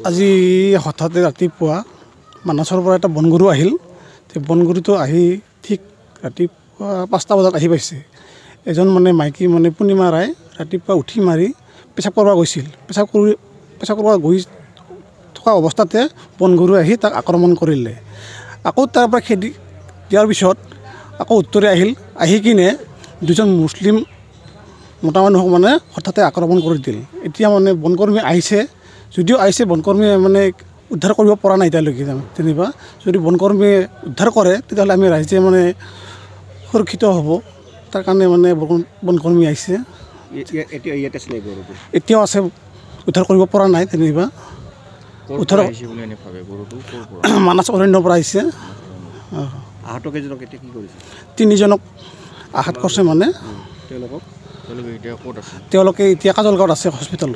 আজি হঠাতে ৰাতিপুৱা মানসৰ পৰা এটা বনগৰু আহিল। বনগৰুটো আহি ঠিক ৰাতিপুৱা 5টা বজাত আহি পাইছে। এজন মাইকী পূৰ্ণিমা ৰায় ৰাতিপুৱা উঠি মাৰি পেচাব কৰিব গৈছিল। পেচাব কৰিব গৈ থকা অৱস্থাতে বনগৰু আহি তাক আক্ৰমণ কৰিলে। আকৌ তাৰ পৰা খেদি দিয়াৰ পিছত আকৌ উত্তৰে আহিল। আহি কিনে দুজন মুছলিম মতা মানুহক হঠাতে আক্ৰমণ কৰি দিল। এতিয়া বনকৰ্মী আহিছে, যদিও আহিছে বনকৰ্মীয়ে উদ্ধাৰ কৰিব পৰা নাই এতিয়ালৈকে। যেনিবা যদি বনকৰ্মীয়ে উদ্ধাৰ কৰে তেতিয়াহ'লে আমি ৰাইজে সুৰক্ষিত হ'ব। তাৰ কাৰণে বনকৰ্মী আহিছে। এতিয়াও আছে, উদ্ধাৰ কৰিব পৰা নাই যেনিবা। উদ্ধাৰ মানস অৰণ্যৰ পৰা আহিছে। তিনিজনক আঘাত কৰিছে। তেওঁলোকে এতিয়া কাজলগাঁৱত আছে হস্পিটেলত।